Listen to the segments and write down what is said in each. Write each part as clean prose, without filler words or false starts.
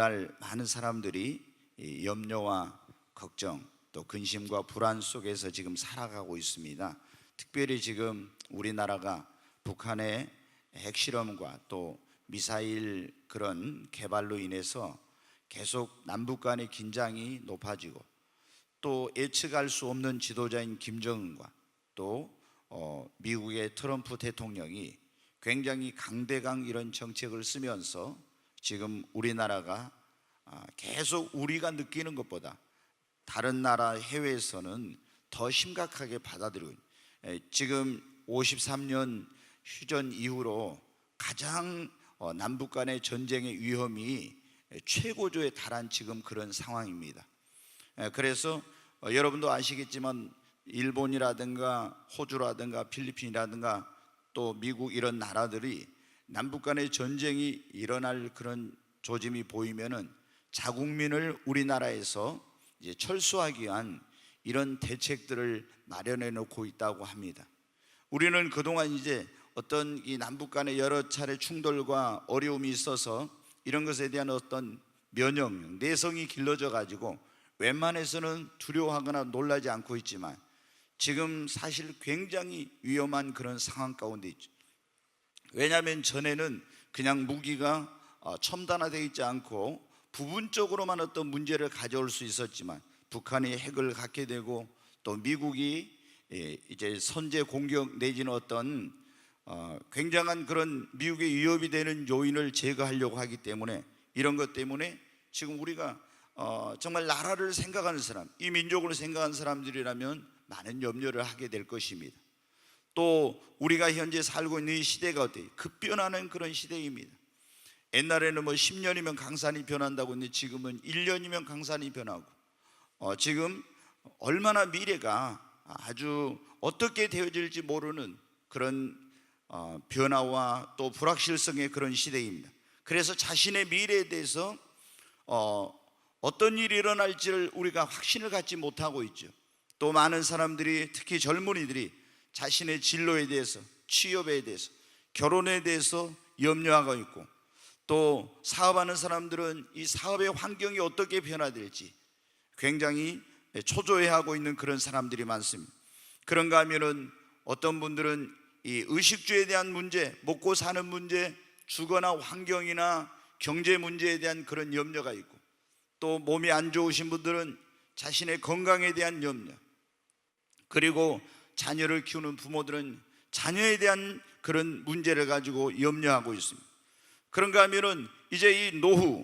오늘날 많은 사람들이 이 염려와 걱정 또 근심과 불안 속에서 지금 살아가고 있습니다. 특별히 지금 우리나라가 북한의 핵실험과 또 미사일 그런 개발로 인해서 계속 남북 간의 긴장이 높아지고 또 예측할 수 없는 지도자인 김정은과 또 미국의 트럼프 대통령이 굉장히 강대강 이런 정책을 쓰면서 지금 우리나라가 계속 우리가 느끼는 것보다 다른 나라 해외에서는 더 심각하게 받아들이고 지금 53년 휴전 이후로 가장 남북 간의 전쟁의 위험이 최고조에 달한 지금 그런 상황입니다. 그래서 여러분도 아시겠지만 일본이라든가 호주라든가 필리핀이라든가 또 미국 이런 나라들이 남북 간의 전쟁이 일어날 그런 조짐이 보이면은 자국민을 우리나라에서 이제 철수하기 위한 이런 대책들을 마련해 놓고 있다고 합니다. 우리는 그동안 이제 어떤 이 남북 간의 여러 차례 충돌과 어려움이 있어서 이런 것에 대한 어떤 면역, 내성이 길러져 가지고 웬만해서는 두려워하거나 놀라지 않고 있지만 지금 사실 굉장히 위험한 그런 상황 가운데 있죠. 왜냐하면 전에는 그냥 무기가 첨단화되어 있지 않고 부분적으로만 어떤 문제를 가져올 수 있었지만 북한이 핵을 갖게 되고 또 미국이 이제 선제 공격 내지는 어떤 굉장한 그런 미국의 위협이 되는 요인을 제거하려고 하기 때문에 이런 것 때문에 지금 우리가 정말 나라를 생각하는 사람, 이 민족을 생각하는 사람들이라면 많은 염려를 하게 될 것입니다. 또 우리가 현재 살고 있는 이 시대가 어때요? 급변하는 그런 시대입니다. 옛날에는 뭐 10년이면 강산이 변한다고 했는데 지금은 1년이면 강산이 변하고 지금 얼마나 미래가 아주 어떻게 되어질지 모르는 그런 변화와 또 불확실성의 그런 시대입니다. 그래서 자신의 미래에 대해서 어떤 일이 일어날지를 우리가 확신을 갖지 못하고 있죠. 또 많은 사람들이 특히 젊은이들이 자신의 진로에 대해서, 취업에 대해서, 결혼에 대해서 염려하고 있고 또 사업하는 사람들은 이 사업의 환경이 어떻게 변화될지 굉장히 초조해하고 있는 그런 사람들이 많습니다. 그런가 하면은 어떤 분들은 이 의식주에 대한 문제, 먹고 사는 문제, 주거나 환경이나 경제 문제에 대한 그런 염려가 있고 또 몸이 안 좋으신 분들은 자신의 건강에 대한 염려, 그리고 자녀를 키우는 부모들은 자녀에 대한 그런 문제를 가지고 염려하고 있습니다. 그런가 하면은 이제 이 노후,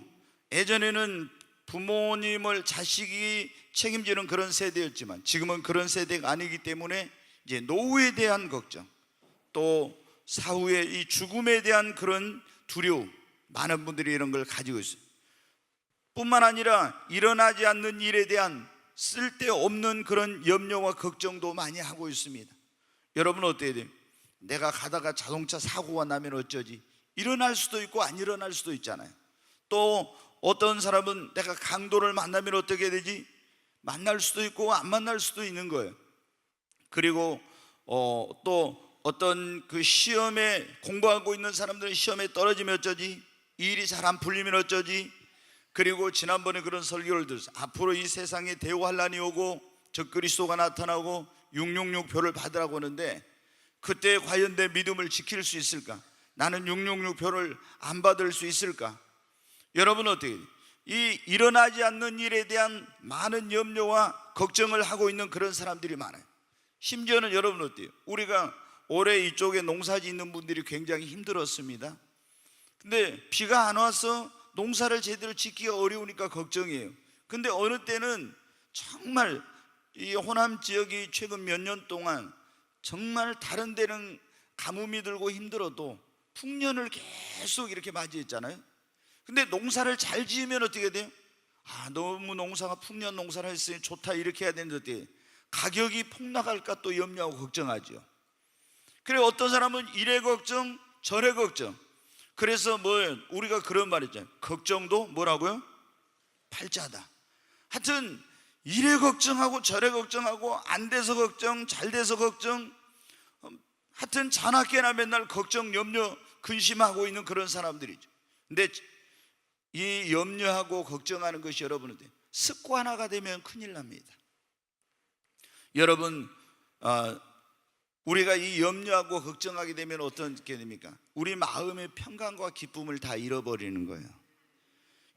예전에는 부모님을 자식이 책임지는 그런 세대였지만 지금은 그런 세대가 아니기 때문에 이제 노후에 대한 걱정, 또 사후의 이 죽음에 대한 그런 두려움, 많은 분들이 이런 걸 가지고 있어요. 뿐만 아니라 일어나지 않는 일에 대한 쓸데없는 그런 염려와 걱정도 많이 하고 있습니다. 여러분 어때야 돼요? 내가 가다가 자동차 사고가 나면 어쩌지? 일어날 수도 있고 안 일어날 수도 있잖아요. 또 어떤 사람은 내가 강도를 만나면 어떻게 되지? 만날 수도 있고 안 만날 수도 있는 거예요. 그리고 또 어떤 그 시험에 공부하고 있는 사람들은 시험에 떨어지면 어쩌지? 이 일이 잘 안 풀리면 어쩌지? 그리고 지난번에 그런 설교를 들었어요. 앞으로 이 세상에 대우환란이 오고 적그리스도가 나타나고 666표를 받으라고 하는데 그때 과연 내 믿음을 지킬 수 있을까? 나는 666표를 안 받을 수 있을까? 여러분 어떻게 해요? 이 일어나지 않는 일에 대한 많은 염려와 걱정을 하고 있는 그런 사람들이 많아요. 심지어는 여러분 어때요? 우리가 올해 이쪽에 농사 짓는 분들이 굉장히 힘들었습니다. 근데 비가 안 와서 농사를 제대로 짓기가 어려우니까 걱정이에요. 근데 어느 때는 정말 이 호남 지역이 최근 몇 년 동안 정말 다른 데는 가뭄이 들고 힘들어도 풍년을 계속 이렇게 맞이했잖아요. 근데 농사를 잘 지으면 어떻게 돼요? 너무 농사가 풍년 농사를 했으니 좋다 이렇게 해야 되는데 어떻게 해요? 가격이 폭락할까 또 염려하고 걱정하죠. 그래 어떤 사람은 이래 걱정 저래 걱정. 그래서 우리가 그런 말 있잖아요. 걱정도 뭐라고요? 팔자다. 하여튼 이래 걱정하고 저래 걱정하고 안 돼서 걱정 잘 돼서 걱정, 하여튼 자나깨나 맨날 걱정 염려 근심하고 있는 그런 사람들이죠. 근데 이 염려하고 걱정하는 것이 여러분한테 습관화가 되면 큰일 납니다. 여러분, 우리가 이 염려하고 걱정하게 되면 어떻게 됩니까? 우리 마음의 평강과 기쁨을 다 잃어버리는 거예요.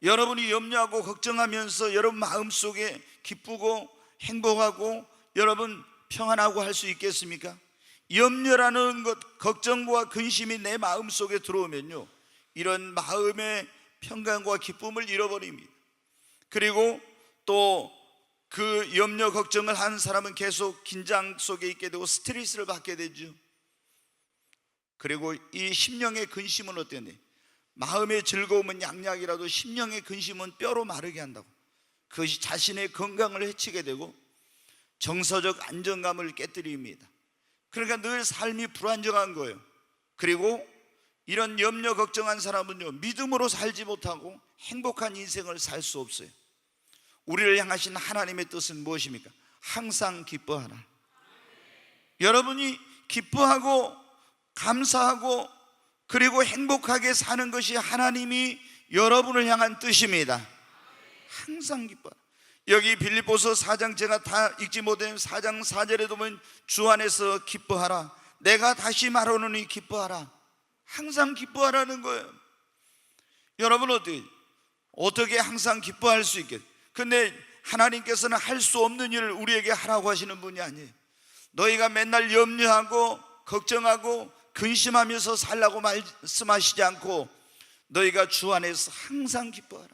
여러분이 염려하고 걱정하면서 여러분 마음속에 기쁘고 행복하고 여러분 평안하고 할 수 있겠습니까? 염려라는 것, 걱정과 근심이 내 마음속에 들어오면요, 이런 마음의 평강과 기쁨을 잃어버립니다. 그리고 또 그 염려 걱정을 하는 사람은 계속 긴장 속에 있게 되고 스트레스를 받게 되죠. 그리고 이 심령의 근심은 어땠냐? 마음의 즐거움은 양약이라도 심령의 근심은 뼈로 마르게 한다고. 그것이 자신의 건강을 해치게 되고 정서적 안정감을 깨뜨립니다. 그러니까 늘 삶이 불안정한 거예요. 그리고 이런 염려 걱정한 사람은요, 믿음으로 살지 못하고 행복한 인생을 살 수 없어요. 우리를 향하신 하나님의 뜻은 무엇입니까? 항상 기뻐하라. 여러분이 기뻐하고 감사하고 그리고 행복하게 사는 것이 하나님이 여러분을 향한 뜻입니다. 항상 기뻐하라. 여기 빌립보서 4장, 제가 다 읽지 못한 4장 4절에도 보면 주 안에서 기뻐하라. 내가 다시 말하노니 기뻐하라. 항상 기뻐하라는 거예요. 여러분 어떻게 항상 기뻐할 수 있겠어요? 근데 하나님께서는 할 수 없는 일을 우리에게 하라고 하시는 분이 아니에요. 너희가 맨날 염려하고 걱정하고 근심하면서 살라고 말씀하시지 않고 너희가 주 안에서 항상 기뻐하라.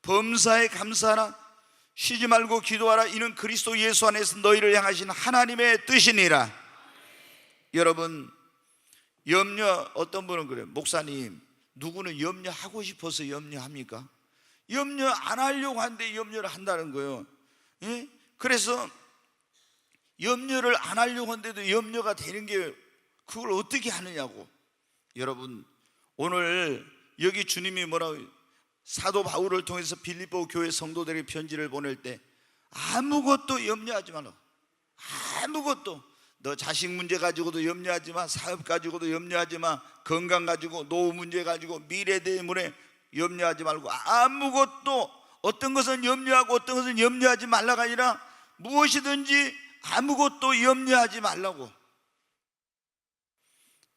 범사에 감사하라. 쉬지 말고 기도하라. 이는 그리스도 예수 안에서 너희를 향하신 하나님의 뜻이니라. 여러분, 염려, 어떤 분은 그래요. 목사님, 누구는 염려하고 싶어서 염려합니까? 염려 안 하려고 하는데 염려를 한다는 거예요. 예? 그래서 염려를 안 하려고 하는데도 염려가 되는 게, 그걸 어떻게 하느냐고. 여러분, 오늘 여기 주님이 뭐라고, 사도 바울을 통해서 빌립보 교회 성도들에게 편지를 보낼 때 아무것도 염려하지 말라. 아무것도. 너 자식 문제 가지고도 염려하지 마. 사업 가지고도 염려하지 마. 건강 가지고, 노후 문제 가지고, 미래 때문에 염려하지 말고 아무것도, 어떤 것은 염려하고 어떤 것은 염려하지 말라가 아니라 무엇이든지 아무것도 염려하지 말라고.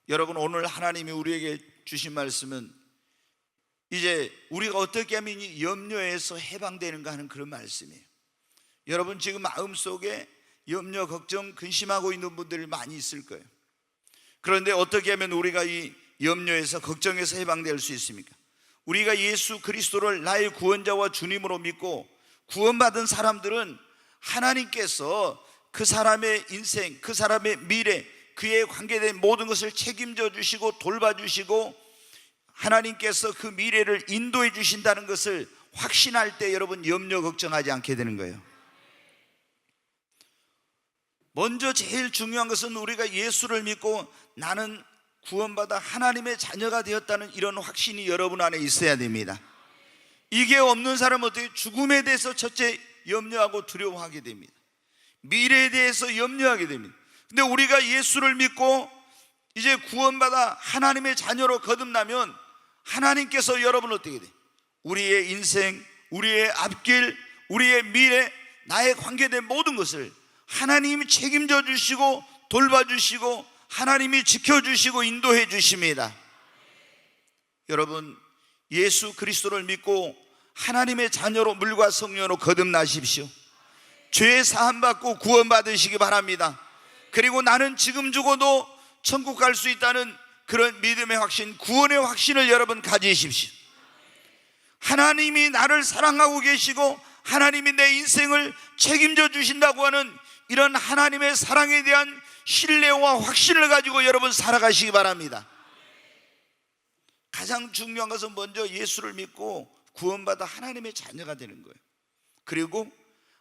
여러분, 오늘 하나님이 우리에게 주신 말씀은 이제 우리가 어떻게 하면 이 염려에서 해방되는가 하는 그런 말씀이에요. 여러분, 지금 마음속에 염려, 걱정, 근심하고 있는 분들이 많이 있을 거예요. 그런데 어떻게 하면 우리가 이 염려에서, 걱정에서 해방될 수 있습니까? 우리가 예수 그리스도를 나의 구원자와 주님으로 믿고 구원받은 사람들은 하나님께서 그 사람의 인생, 그 사람의 미래, 그에 관계된 모든 것을 책임져 주시고 돌봐주시고 하나님께서 그 미래를 인도해 주신다는 것을 확신할 때 여러분, 염려 걱정하지 않게 되는 거예요. 먼저 제일 중요한 것은 우리가 예수를 믿고 나는 구원받아 하나님의 자녀가 되었다는 이런 확신이 여러분 안에 있어야 됩니다. 이게 없는 사람은 어떻게? 죽음에 대해서 첫째 염려하고 두려워하게 됩니다. 미래에 대해서 염려하게 됩니다. 근데 우리가 예수를 믿고 이제 구원받아 하나님의 자녀로 거듭나면 하나님께서 여러분 어떻게 돼? 우리의 인생, 우리의 앞길, 우리의 미래, 나에 관계된 모든 것을 하나님이 책임져 주시고 돌봐주시고 하나님이 지켜주시고 인도해 주십니다. 여러분, 예수 그리스도를 믿고 하나님의 자녀로 물과 성령으로 거듭나십시오. 죄 사함 받고 구원 받으시기 바랍니다. 그리고 나는 지금 죽어도 천국 갈 수 있다는 그런 믿음의 확신, 구원의 확신을 여러분 가지십시오. 하나님이 나를 사랑하고 계시고 하나님이 내 인생을 책임져 주신다고 하는 이런 하나님의 사랑에 대한 신뢰와 확신을 가지고 여러분 살아가시기 바랍니다. 가장 중요한 것은 먼저 예수를 믿고 구원받아 하나님의 자녀가 되는 거예요. 그리고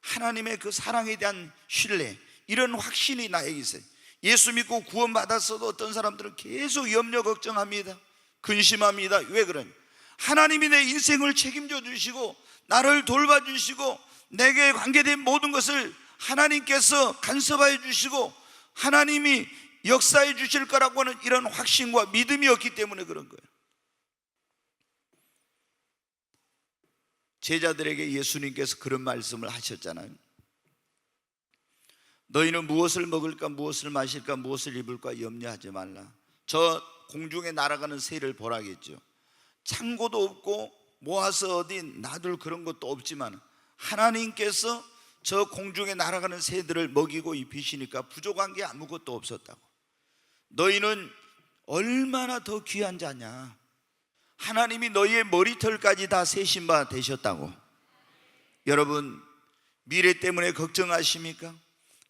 하나님의 그 사랑에 대한 신뢰, 이런 확신이 나에게 있어요. 예수 믿고 구원받았어도 어떤 사람들은 계속 염려 걱정합니다. 근심합니다. 왜 그러냐? 하나님이 내 인생을 책임져 주시고 나를 돌봐주시고 내게 관계된 모든 것을 하나님께서 간섭하여 주시고 하나님이 역사해 주실 거라고 하는 이런 확신과 믿음이 없기 때문에 그런 거예요. 제자들에게 예수님께서 그런 말씀을 하셨잖아요. 너희는 무엇을 먹을까, 무엇을 마실까, 무엇을 입을까 염려하지 말라. 저 공중에 날아가는 새를 보라겠죠. 창고도 없고 모아서 어디 놔둘 그런 것도 없지만 하나님께서 저 공중에 날아가는 새들을 먹이고 입히시니까 부족한 게 아무것도 없었다고. 너희는 얼마나 더 귀한 자냐. 하나님이 너희의 머리털까지 다 세신 바 되셨다고. 여러분, 미래 때문에 걱정하십니까?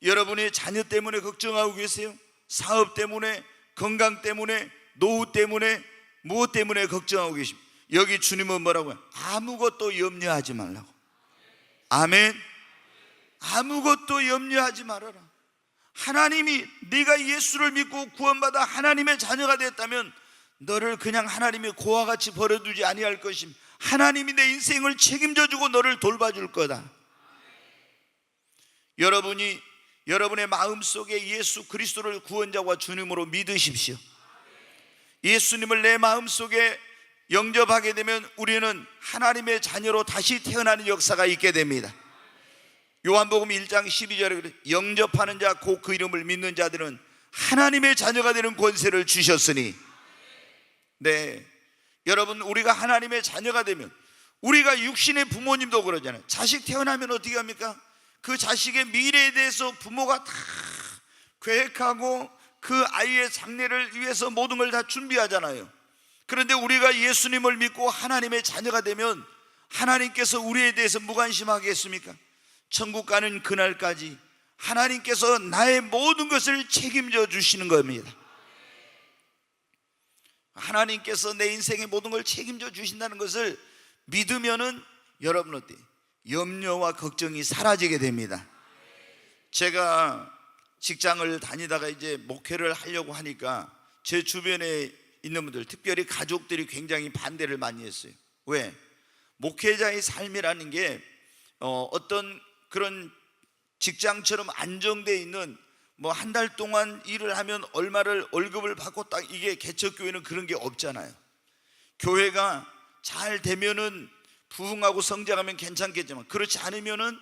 여러분의 자녀 때문에 걱정하고 계세요? 사업 때문에, 건강 때문에, 노후 때문에, 무엇 때문에 걱정하고 계십니까? 여기 주님은 뭐라고요? 아무것도 염려하지 말라고. 아멘. 아무것도 염려하지 말아라. 하나님이, 네가 예수를 믿고 구원받아 하나님의 자녀가 됐다면 너를 그냥 하나님이 고와 같이 버려두지 아니할 것임. 하나님이 내 인생을 책임져주고 너를 돌봐줄 거다. 여러분이 여러분의 마음속에 예수 그리스도를 구원자와 주님으로 믿으십시오. 예수님을 내 마음속에 영접하게 되면 우리는 하나님의 자녀로 다시 태어나는 역사가 있게 됩니다. 요한복음 1장 12절에 그래, 영접하는 자 곧 그 이름을 믿는 자들은 하나님의 자녀가 되는 권세를 주셨으니. 네, 여러분, 우리가 하나님의 자녀가 되면, 우리가 육신의 부모님도 그러잖아요. 자식 태어나면 어떻게 합니까? 그 자식의 미래에 대해서 부모가 다 계획하고 그 아이의 장래를 위해서 모든 걸 다 준비하잖아요. 그런데 우리가 예수님을 믿고 하나님의 자녀가 되면 하나님께서 우리에 대해서 무관심하겠습니까? 천국 가는 그날까지 하나님께서 나의 모든 것을 책임져 주시는 겁니다. 하나님께서 내 인생의 모든 걸 책임져 주신다는 것을 믿으면은 여러분 어때요? 염려와 걱정이 사라지게 됩니다. 제가 직장을 다니다가 이제 목회를 하려고 하니까 제 주변에 있는 분들, 특별히 가족들이 굉장히 반대를 많이 했어요. 왜? 목회자의 삶이라는 게 어떤 그런 직장처럼 안정되어 있는 뭐 한 달 동안 일을 하면 얼마를 월급을 받고 딱, 이게 개척교회는 그런 게 없잖아요. 교회가 잘 되면은 부흥하고 성장하면 괜찮겠지만 그렇지 않으면은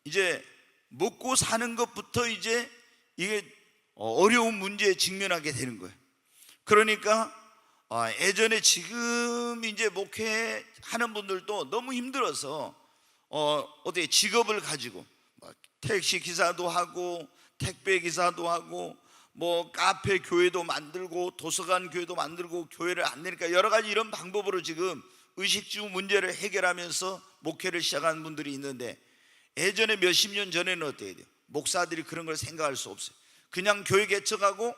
이제 먹고 사는 것부터 이제 이게 어려운 문제에 직면하게 되는 거예요. 그러니까 예전에 지금 이제 목회하는 분들도 너무 힘들어서 어떻게 직업을 가지고 택시 기사도 하고 택배 기사도 하고 뭐 카페 교회도 만들고 도서관 교회도 만들고 교회를 안 내니까 여러 가지 이런 방법으로 지금 의식주 문제를 해결하면서 목회를 시작한 분들이 있는데, 예전에 몇십 년 전에는 어때야 돼요? 목사들이 그런 걸 생각할 수 없어요. 그냥 교회 개척하고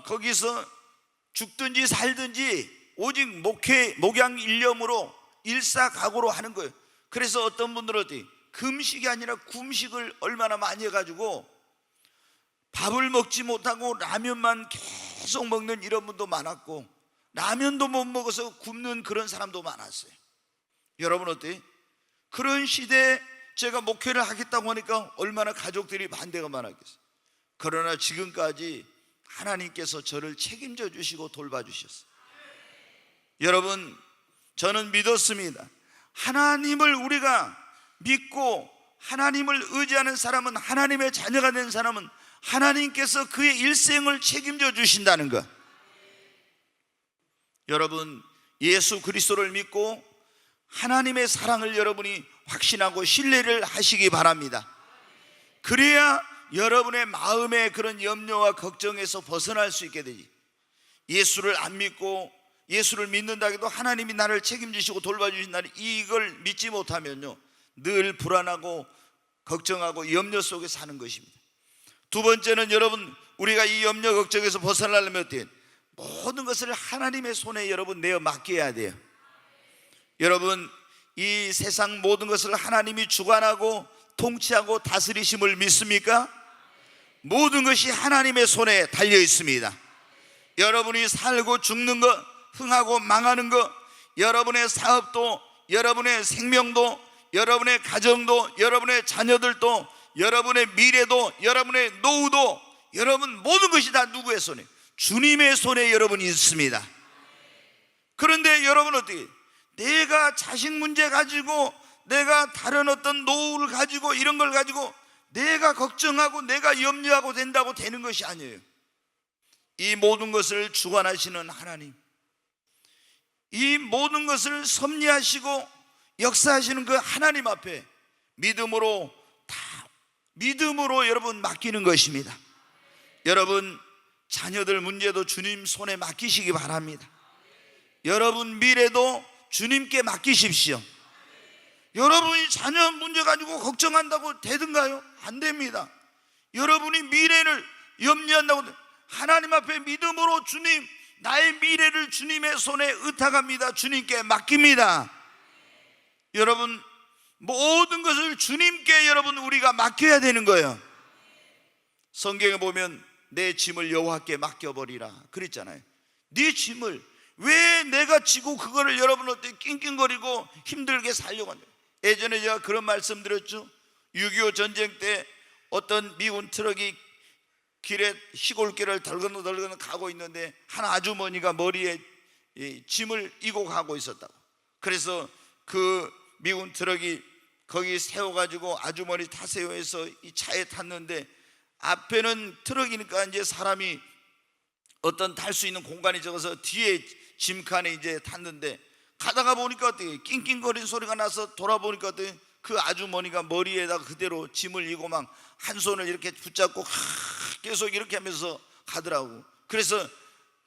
거기서 죽든지 살든지 오직 목양 일념으로 일사각오로 하는 거예요. 그래서 어떤 분들은 어때요? 금식이 아니라 굶식을 얼마나 많이 해가지고 밥을 먹지 못하고 라면만 계속 먹는 이런 분도 많았고, 라면도 못 먹어서 굶는 그런 사람도 많았어요. 여러분 어때요? 그런 시대에 제가 목회를 하겠다고 하니까 얼마나 가족들이 반대가 많았겠어요. 그러나 지금까지 하나님께서 저를 책임져 주시고 돌봐주셨어요. 여러분, 저는 믿었습니다. 하나님을 우리가 믿고 하나님을 의지하는 사람은, 하나님의 자녀가 된 사람은 하나님께서 그의 일생을 책임져 주신다는 것. 여러분, 예수 그리스도를 믿고 하나님의 사랑을 여러분이 확신하고 신뢰를 하시기 바랍니다. 그래야 여러분의 마음의 그런 염려와 걱정에서 벗어날 수 있게 되지. 예수를 안 믿고 예수를 믿는다 해도 하나님이 나를 책임지시고 돌봐주신다는 이걸 믿지 못하면요, 늘 불안하고 걱정하고 염려 속에 사는 것입니다. 두 번째는 여러분, 우리가 이 염려 걱정에서 벗어나려면 어때요? 모든 것을 하나님의 손에 여러분 내어 맡겨야 돼요. 여러분, 이 세상 모든 것을 하나님이 주관하고 통치하고 다스리심을 믿습니까? 모든 것이 하나님의 손에 달려 있습니다. 여러분이 살고 죽는 것, 흥하고 망하는 것, 여러분의 사업도, 여러분의 생명도, 여러분의 가정도, 여러분의 자녀들도, 여러분의 미래도, 여러분의 노후도, 여러분 모든 것이 다 누구의 손에? 주님의 손에 여러분이 있습니다. 그런데 여러분 어떻게? 내가 자식 문제 가지고, 내가 다른 어떤 노후를 가지고, 이런 걸 가지고 내가 걱정하고 내가 염려하고 된다고 되는 것이 아니에요. 이 모든 것을 주관하시는 하나님, 이 모든 것을 섭리하시고 역사하시는 그 하나님 앞에 믿음으로 여러분 맡기는 것입니다. 여러분 자녀들 문제도 주님 손에 맡기시기 바랍니다. 여러분 미래도 주님께 맡기십시오. 여러분이 자녀 문제 가지고 걱정한다고 되든가요? 안 됩니다. 여러분이 미래를 염려한다고, 하나님 앞에 믿음으로 주님, 나의 미래를 주님의 손에 의탁합니다. 주님께 맡깁니다. 여러분 모든 것을 주님께 여러분 우리가 맡겨야 되는 거예요. 성경에 보면 내 짐을 여호와께 맡겨버리라 그랬잖아요. 네 짐을 왜 내가 지고 그거를 여러분 어떻게 낑낑거리고 힘들게 살려고 하냐. 예전에 제가 그런 말씀 드렸죠. 6.25 전쟁 때 어떤 미군 트럭이 길에 시골길을 덜건덜건 가고 있는데 한 아주머니가 머리에 짐을 이고 가고 있었다고. 그래서 그 미군 트럭이 거기 세워가지고 아주머니 타세요 해서 이 차에 탔는데, 앞에는 트럭이니까 이제 사람이 어떤 탈 수 있는 공간이 적어서 뒤에 짐칸에 이제 탔는데, 가다가 보니까 어떻게 낑낑거리는 소리가 나서 돌아보니까 어떻게 그 아주머니가 머리에다가 그대로 짐을 이고 막 한 손을 이렇게 붙잡고 계속 이렇게 하면서 가더라고. 그래서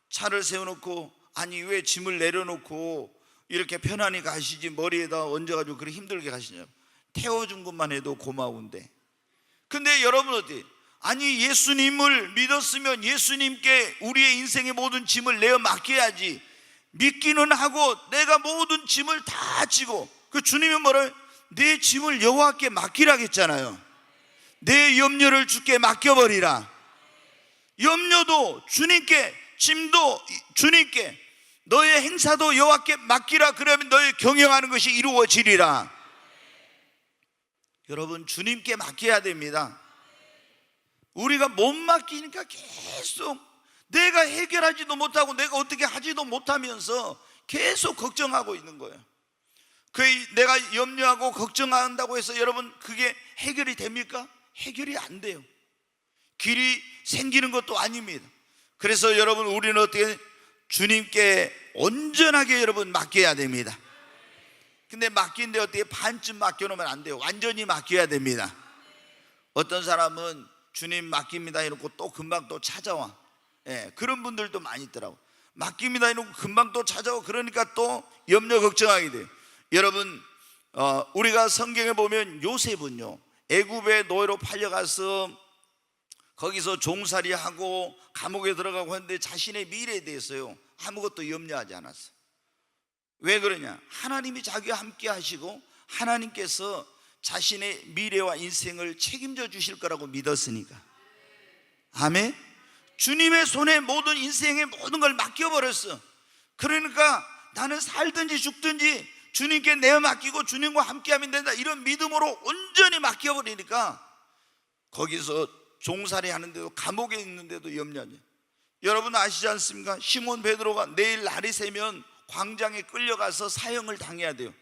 차를 세워놓고, 아니 왜 짐을 내려놓고 이렇게 편안히 가시지 머리에다 얹어가지고 그렇게 힘들게 가시냐고. 태워준 것만 해도 고마운데. 근데 여러분 어때? 아니 예수님을 믿었으면 예수님께 우리의 인생의 모든 짐을 내어 맡겨야지. 믿기는 하고 내가 모든 짐을 다 지고, 그 주님이 뭐래요? 내 짐을 여호와께 맡기라겠잖아요. 내 염려를 주께 맡겨버리라. 염려도 주님께, 짐도 주님께, 너의 행사도 여호와께 맡기라. 그러면 너의 경영하는 것이 이루어지리라. 여러분 주님께 맡겨야 됩니다. 우리가 못 맡기니까 계속 내가 해결하지도 못하고 내가 어떻게 하지도 못하면서 계속 걱정하고 있는 거예요. 내가 염려하고 걱정한다고 해서 여러분 그게 해결이 됩니까? 해결이 안 돼요. 길이 생기는 것도 아닙니다. 그래서 여러분 우리는 어떻게 주님께 온전하게 여러분 맡겨야 됩니다. 근데 맡긴데 어떻게 반쯤 맡겨놓으면 안 돼요. 완전히 맡겨야 됩니다. 어떤 사람은 주님 맡깁니다 이러고 또 금방 또 찾아와. 그런 분들도 많이 있더라고. 맡깁니다 이러고 금방 또 찾아와. 그러니까 또 염려 걱정하게 돼요. 여러분 우리가 성경에 보면 요셉은요, 애굽의 노예로 팔려가서 거기서 종살이하고 감옥에 들어가고 했는데 자신의 미래에 대해서요 아무것도 염려하지 않았어요. 왜 그러냐? 하나님이 자기와 함께 하시고 하나님께서 자신의 미래와 인생을 책임져 주실 거라고 믿었으니까. 아멘. 주님의 손에 모든 인생의 모든 걸 맡겨버렸어. 그러니까 나는 살든지 죽든지 주님께 내어 맡기고 주님과 함께 하면 된다, 이런 믿음으로 온전히 맡겨버리니까 거기서 종살이 하는데도, 감옥에 있는데도 염려하지. 여러분 아시지 않습니까? 시몬 베드로가 내일 날이 새면 광장에 끌려가서 사형을 당해야 돼요.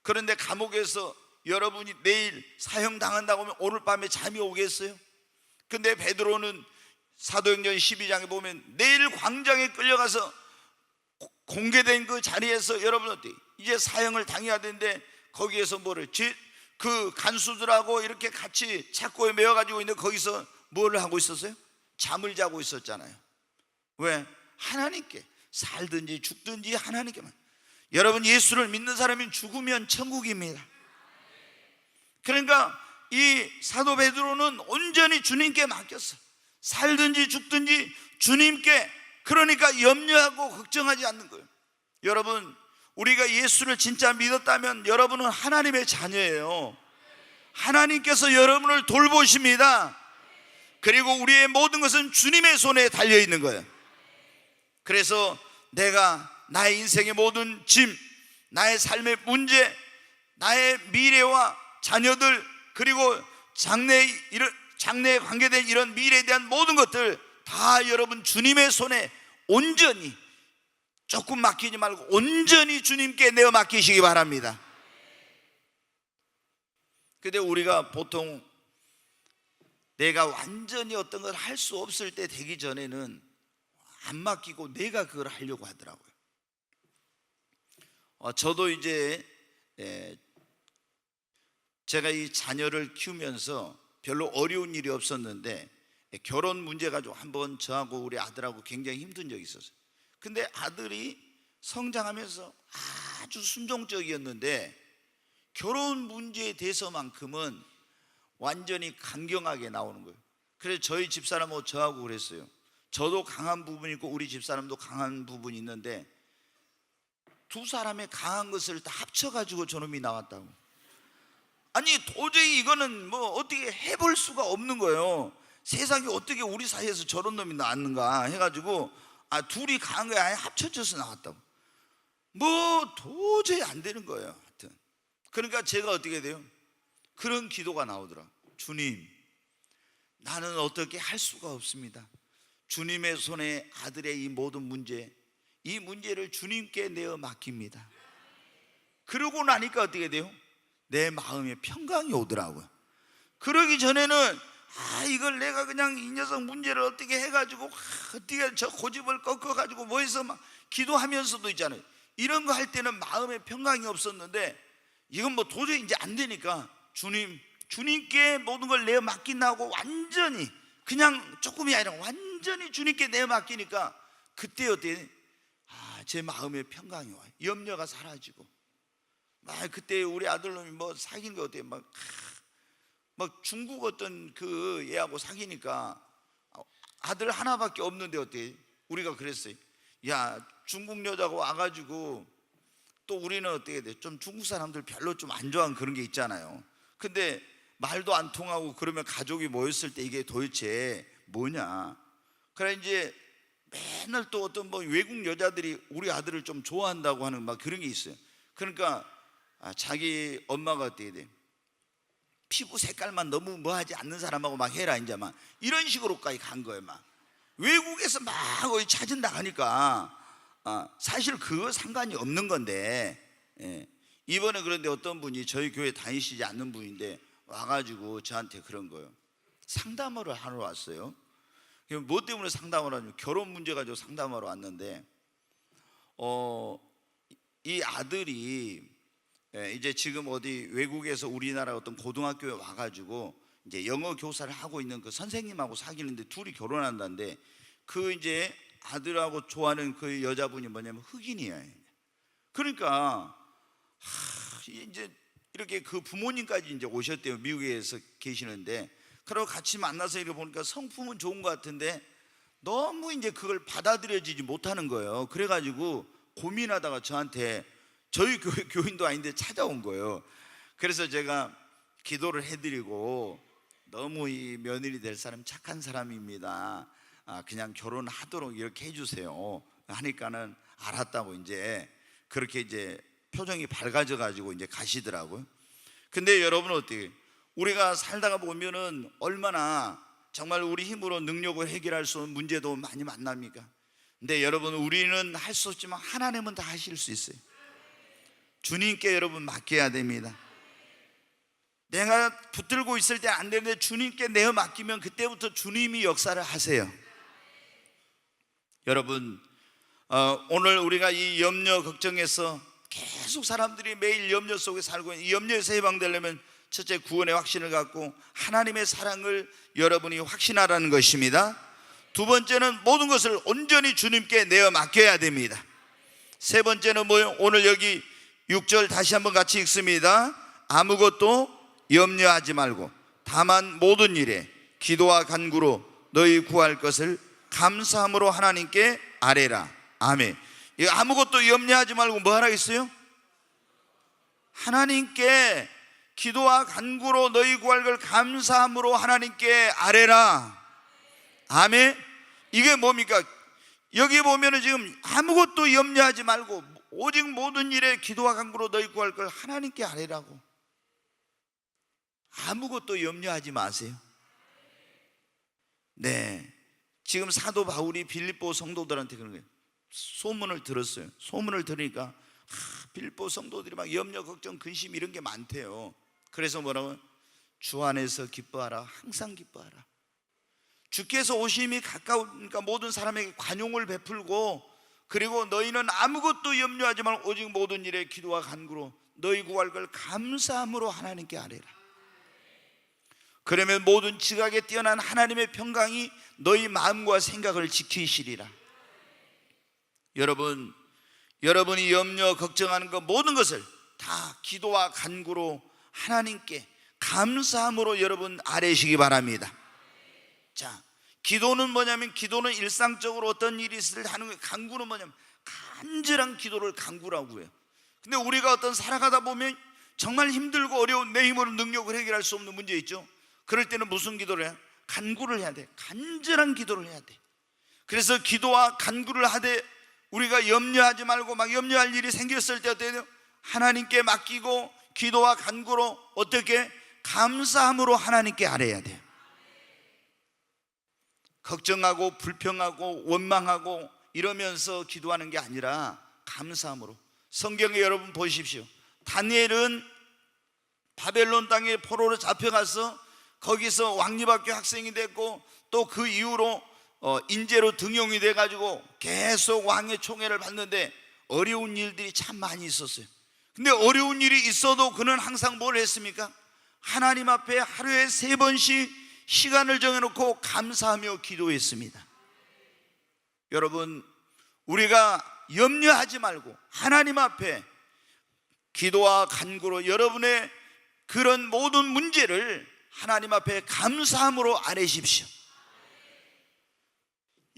그런데 감옥에서 여러분이 내일 사형 당한다고 하면 오늘 밤에 잠이 오겠어요? 근데 베드로는 사도행전 12장에 보면 내일 광장에 끌려가서 공개된 그 자리에서 여러분 어때요? 이제 사형을 당해야 되는데 거기에서 그 간수들하고 이렇게 같이 착고에 매어가지고 있는데 거기서 뭘 하고 있었어요? 잠을 자고 있었잖아요. 왜? 하나님께, 살든지 죽든지 하나님께만. 여러분 예수를 믿는 사람이 죽으면 천국입니다. 그러니까 이 사도 베드로는 온전히 주님께 맡겼어. 살든지 죽든지 주님께. 그러니까 염려하고 걱정하지 않는 거예요. 여러분 우리가 예수를 진짜 믿었다면 여러분은 하나님의 자녀예요. 하나님께서 여러분을 돌보십니다. 그리고 우리의 모든 것은 주님의 손에 달려있는 거예요. 그래서 내가 나의 인생의 모든 짐, 나의 삶의 문제, 나의 미래와 자녀들, 그리고 장래에 관계된 이런 미래에 대한 모든 것들 다 여러분 주님의 손에 온전히 조금 맡기지 말고 온전히 주님께 내어 맡기시기 바랍니다. 근데 우리가 보통 내가 완전히 어떤 걸 할 수 없을 때 되기 전에는 안 맡기고 내가 그걸 하려고 하더라고요. 저도 이제 제가 이 자녀를 키우면서 별로 어려운 일이 없었는데 결혼 문제 가지고 한번 저하고 우리 아들하고 굉장히 힘든 적이 있었어요. 근데 아들이 성장하면서 아주 순종적이었는데 결혼 문제에 대해서만큼은 완전히 강경하게 나오는 거예요. 그래서 저희 집사람하고 저하고 그랬어요. 저도 강한 부분이 있고 우리 집사람도 강한 부분이 있는데 두 사람의 강한 것을 다 합쳐가지고 저놈이 나왔다고. 아니 도저히 이거는 뭐 어떻게 해볼 수가 없는 거예요. 세상에 어떻게 우리 사이에서 저런 놈이 나왔는가 해가지고 둘이 강한 거에 아예 합쳐져서 나왔다고. 뭐 도저히 안 되는 거예요. 하여튼 그러니까 제가 어떻게 돼요? 그런 기도가 나오더라. 주님, 나는 어떻게 할 수가 없습니다. 주님의 손에 아들의 이 모든 문제, 이 문제를 주님께 내어 맡깁니다. 그러고 나니까 어떻게 돼요? 내 마음에 평강이 오더라고요. 그러기 전에는 이걸 내가 그냥 이 녀석 문제를 어떻게 해가지고 어떻게 저 고집을 꺾어가지고 뭐 해서 막 기도하면서도 있잖아요. 이런 거 할 때는 마음에 평강이 없었는데 이건 뭐 도저히 이제 안 되니까 주님께 모든 걸 내어 맡긴다고 완전히 그냥 조금이 아니라 완전히 주님께 내어 맡기니까 그때 어때? 제 마음에 평강이 와요. 염려가 사라지고 그때 우리 아들놈이 뭐 사귄 거 어때요? 막 중국 어떤 그 애하고 사귀니까 아들 하나밖에 없는데 어때? 우리가 그랬어요. 야, 중국 여자가 와가지고 또 우리는 어떻게 돼? 좀 중국 사람들 별로 좀 안 좋아하는 그런 게 있잖아요. 근데 말도 안 통하고 그러면 가족이 모였을 때 이게 도대체 뭐냐? 그래 이제 맨날 또 어떤 뭐 외국 여자들이 우리 아들을 좀 좋아한다고 하는 막 그런 게 있어요. 그러니까 자기 엄마가 어떻게 돼? 피부 색깔만 너무 뭐하지 않는 사람하고 막 해라 이제 막 이런 식으로까지 간 거예요. 막 외국에서 막 찾은다 하니까 사실 그거 상관이 없는 건데 이번에 그런데 어떤 분이 저희 교회 다니시지 않는 분인데 와가지고 저한테 그런 거예요. 상담을 하러 왔어요. 뭐 때문에 상담을 하냐면 결혼 문제 가지고 상담하러 왔는데 이 아들이 이제 지금 어디 외국에서 우리나라 어떤 고등학교에 와가지고 이제 영어 교사를 하고 있는 그 선생님하고 사귀는데 둘이 결혼한다는데 그 이제 아들하고 좋아하는 그 여자분이 뭐냐면 흑인이에요. 그러니까 이제 이렇게 그 부모님까지 이제 오셨대요. 미국에서 계시는데 그러고 같이 만나서 이렇게 보니까 성품은 좋은 것 같은데 너무 이제 그걸 받아들여지지 못하는 거예요. 그래가지고 고민하다가 저한테 저희 교인도 아닌데 찾아온 거예요. 그래서 제가 기도를 해드리고 너무 이 며느리 될 사람 착한 사람입니다. 그냥 결혼하도록 이렇게 해주세요 하니까는 알았다고 이제 그렇게 이제 표정이 밝아져 가지고 이제 가시더라고요. 근데 여러분 어떻게 우리가 살다가 보면은 얼마나 정말 우리 힘으로 능력을 해결할 수 없는 문제도 많이 만납니까? 근데 여러분 우리는 할 수 없지만 하나님은 다 하실 수 있어요. 주님께 여러분 맡겨야 됩니다. 내가 붙들고 있을 때 안 되는데 주님께 내어 맡기면 그때부터 주님이 역사를 하세요. 여러분 오늘 우리가 이 염려 걱정에서 계속 사람들이 매일 염려 속에 살고 있는 이 염려에서 해방되려면 첫째 구원의 확신을 갖고 하나님의 사랑을 여러분이 확신하라는 것입니다. 두 번째는 모든 것을 온전히 주님께 내어 맡겨야 됩니다. 세 번째는 뭐요? 오늘 여기 6절 다시 한번 같이 읽습니다. 아무것도 염려하지 말고 다만 모든 일에 기도와 간구로 너희 구할 것을 감사함으로 하나님께 아뢰라. 아멘. 아무것도 염려하지 말고 뭐 하라 했어요? 하나님께 기도와 간구로 너희 구할 걸 감사함으로 하나님께 아뢰라. 아멘. 이게 뭡니까? 여기 보면은 지금 아무것도 염려하지 말고 오직 모든 일에 기도와 간구로 너희 구할 걸 하나님께 아뢰라고. 아무것도 염려하지 마세요. 네, 지금 사도 바울이 빌립보 성도들한테 그런 거예요. 소문을 들었어요. 소문을 들으니까 빌보 성도들이 막 염려, 걱정, 근심 이런 게 많대요. 그래서 뭐라고? 주 안에서 기뻐하라. 항상 기뻐하라. 주께서 오심이 가까우니까 모든 사람에게 관용을 베풀고, 그리고 너희는 아무것도 염려하지 말고 오직 모든 일에 기도와 간구로 너희 구할 걸 감사함으로 하나님께 아뢰라. 그러면 모든 지각에 뛰어난 하나님의 평강이 너희 마음과 생각을 지키시리라. 여러분이 염려 걱정하는 것 모든 것을 다 기도와 간구로 하나님께 감사함으로 여러분 아뢰시기 바랍니다. 자, 기도는 뭐냐면, 기도는 일상적으로 어떤 일이 있을 때 하는 거예요. 간구는 뭐냐면 간절한 기도를 간구라고 해요. 근데 우리가 어떤 살아가다 보면 정말 힘들고 어려운, 내 힘으로 능력을 해결할 수 없는 문제 있죠. 그럴 때는 무슨 기도를 해야? 간구를 해야 돼. 간절한 기도를 해야 돼. 그래서 기도와 간구를 하되 우리가 염려하지 말고 막 염려할 일이 생겼을 때 어떻게 돼요? 하나님께 맡기고 기도와 간구로 어떻게? 감사함으로 하나님께 아뢰야 돼요. 걱정하고 불평하고 원망하고 이러면서 기도하는 게 아니라 감사함으로. 성경에 여러분 보십시오. 다니엘은 바벨론 땅에 포로로 잡혀가서 거기서 왕립학교 학생이 됐고, 또 그 이후로 인재로 등용이 돼가지고 계속 왕의 총애를 받는데 어려운 일들이 참 많이 있었어요. 근데 어려운 일이 있어도 그는 항상 뭘 했습니까? 하나님 앞에 하루에 3번씩 시간을 정해놓고 감사하며 기도했습니다. 여러분, 우리가 염려하지 말고 하나님 앞에 기도와 간구로 여러분의 그런 모든 문제를 하나님 앞에 감사함으로 아뢰십시오.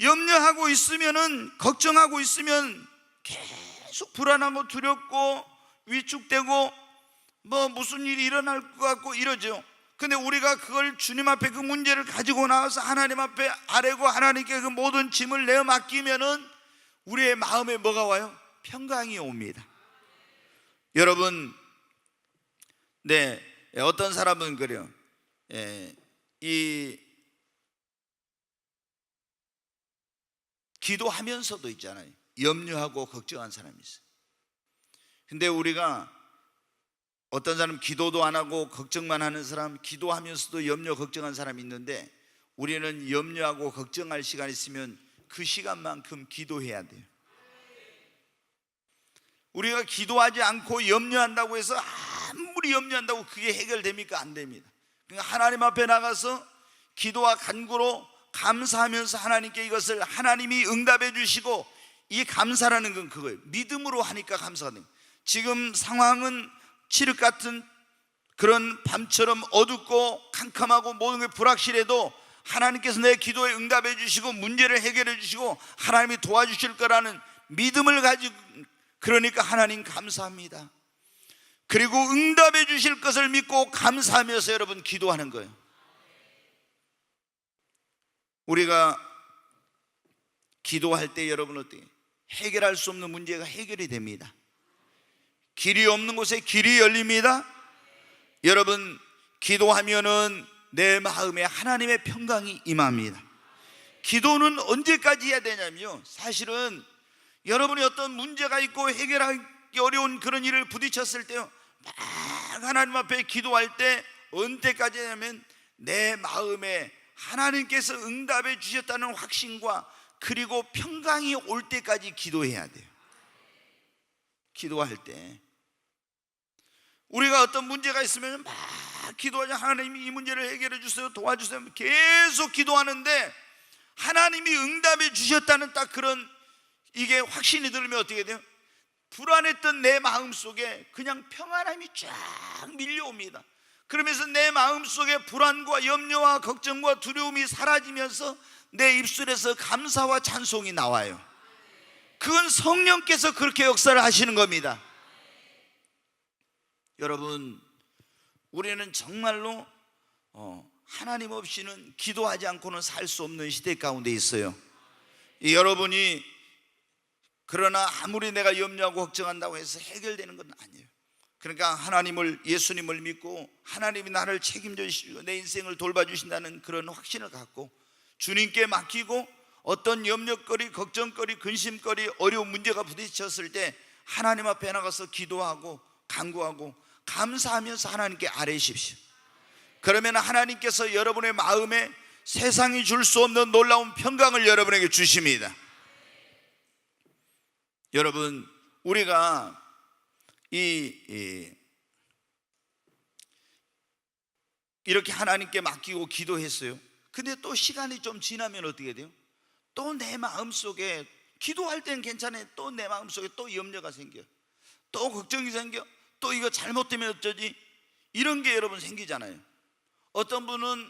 염려하고 있으면은, 걱정하고 있으면 계속 불안하고 두렵고 위축되고 뭐 무슨 일이 일어날 것 같고 이러죠. 근데 우리가 그걸 주님 앞에 그 문제를 가지고 나와서 하나님 앞에 아뢰고 하나님께 그 모든 짐을 내어 맡기면은 우리의 마음에 뭐가 와요? 평강이 옵니다. 여러분, 어떤 사람은 그래요. 이 기도하면서도 있잖아요, 염려하고 걱정한 사람이 있어요. 근데 우리가 어떤 사람 기도도 안 하고 걱정만 하는 사람, 기도하면서도 염려 걱정한 사람이 있는데, 우리는 염려하고 걱정할 시간이 있으면 그 시간만큼 기도해야 돼요. 우리가 기도하지 않고 염려한다고 해서 아무리 염려한다고 그게 해결됩니까? 안 됩니다. 그러니까 하나님 앞에 나가서 기도와 간구로 감사하면서 하나님께 이것을 하나님이 응답해 주시고, 이 감사라는 건 그거예요. 믿음으로 하니까 감사가 돼요. 지금 상황은 칠흑 같은 그런 밤처럼 어둡고 캄캄하고 모든 게 불확실해도 하나님께서 내 기도에 응답해 주시고 문제를 해결해 주시고 하나님이 도와주실 거라는 믿음을 가지고, 그러니까 하나님 감사합니다. 그리고 응답해 주실 것을 믿고 감사하면서 여러분 기도하는 거예요. 우리가 기도할 때 여러분 어떻게 해결할 수 없는 문제가 해결이 됩니다. 길이 없는 곳에 길이 열립니다. 여러분, 기도하면은 내 마음에 하나님의 평강이 임합니다. 기도는 언제까지 해야 되냐면요, 사실은 여러분이 어떤 문제가 있고 해결하기 어려운 그런 일을 부딪혔을 때요, 막 하나님 앞에 기도할 때 언제까지 하냐면 내 마음에 하나님께서 응답해 주셨다는 확신과 그리고 평강이 올 때까지 기도해야 돼요. 기도할 때 우리가 어떤 문제가 있으면 막 기도하자, 하나님이 이 문제를 해결해 주세요, 도와주세요, 계속 기도하는데 하나님이 응답해 주셨다는 딱 그런 이게 확신이 들면 어떻게 돼요? 불안했던 내 마음속에 그냥 평안함이 쫙 밀려옵니다. 그러면서 내 마음속에 불안과 염려와 걱정과 두려움이 사라지면서 내 입술에서 감사와 찬송이 나와요. 그건 성령께서 그렇게 역사를 하시는 겁니다. 여러분, 우리는 정말로 하나님 없이는 기도하지 않고는 살 수 없는 시대 가운데 있어요. 여러분이 그러나 아무리 내가 염려하고 걱정한다고 해서 해결되는 건 아니에요. 그러니까 하나님을, 예수님을 믿고 하나님이 나를 책임져 주시고 내 인생을 돌봐주신다는 그런 확신을 갖고 주님께 맡기고 어떤 염려거리, 걱정거리, 근심거리, 어려운 문제가 부딪혔을 때 하나님 앞에 나가서 기도하고 간구하고 감사하면서 하나님께 아뢰십시오. 그러면 하나님께서 여러분의 마음에 세상이 줄 수 없는 놀라운 평강을 여러분에게 주십니다. 여러분, 우리가 이렇게 하나님께 맡기고 기도했어요. 근데 또 시간이 좀 지나면 어떻게 돼요? 또 내 마음속에, 기도할 때는 괜찮아요. 또 내 마음속에 또 염려가 생겨요. 또 걱정이 생겨. 또 이거 잘못되면 어쩌지? 이런 게 여러분 생기잖아요. 어떤 분은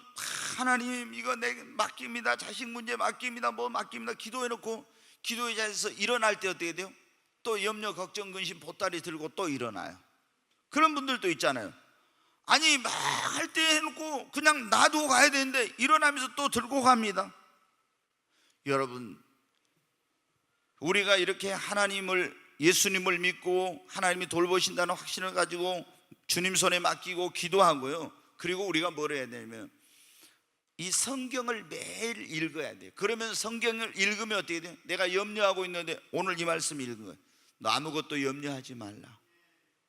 하나님 이거 내게 맡깁니다, 자식 문제 맡깁니다, 뭐 맡깁니다, 기도해놓고 기도의 자리에서 일어날 때 어떻게 돼요? 또 염려, 걱정, 근심 보따리 들고 또 일어나요. 그런 분들도 있잖아요. 아니 막 할 때 해놓고 그냥 놔두고 가야 되는데 일어나면서 또 들고 갑니다. 여러분, 우리가 이렇게 하나님을, 예수님을 믿고 하나님이 돌보신다는 확신을 가지고 주님 손에 맡기고 기도하고요, 그리고 우리가 뭘 해야 되냐면 이 성경을 매일 읽어야 돼요. 그러면 성경을 읽으면 어떻게 돼요? 내가 염려하고 있는데 오늘 이 말씀 읽은 거예요. 너 아무것도 염려하지 말라.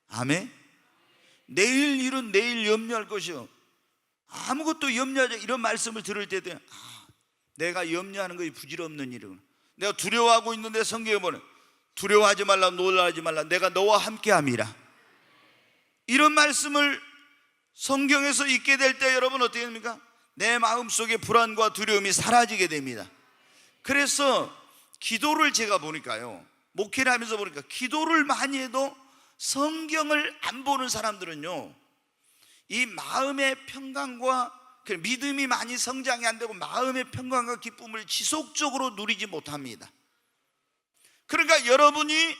아멘. 내일 일은 내일 염려할 것이요, 아무것도 염려하지, 이런 말씀을 들을 때도 내가 염려하는 것이 부질없는 일이구나. 내가 두려워하고 있는데 성경에 보면 두려워하지 말라, 놀라지 말라, 내가 너와 함께함이라. 이런 말씀을 성경에서 읽게 될 때 여러분 어떻게 됩니까? 내 마음속에 불안과 두려움이 사라지게 됩니다. 그래서 기도를 제가 보니까요, 목회를 하면서 보니까 기도를 많이 해도 성경을 안 보는 사람들은요, 이 마음의 평강과 믿음이 많이 성장이 안 되고 마음의 평강과 기쁨을 지속적으로 누리지 못합니다. 그러니까 여러분이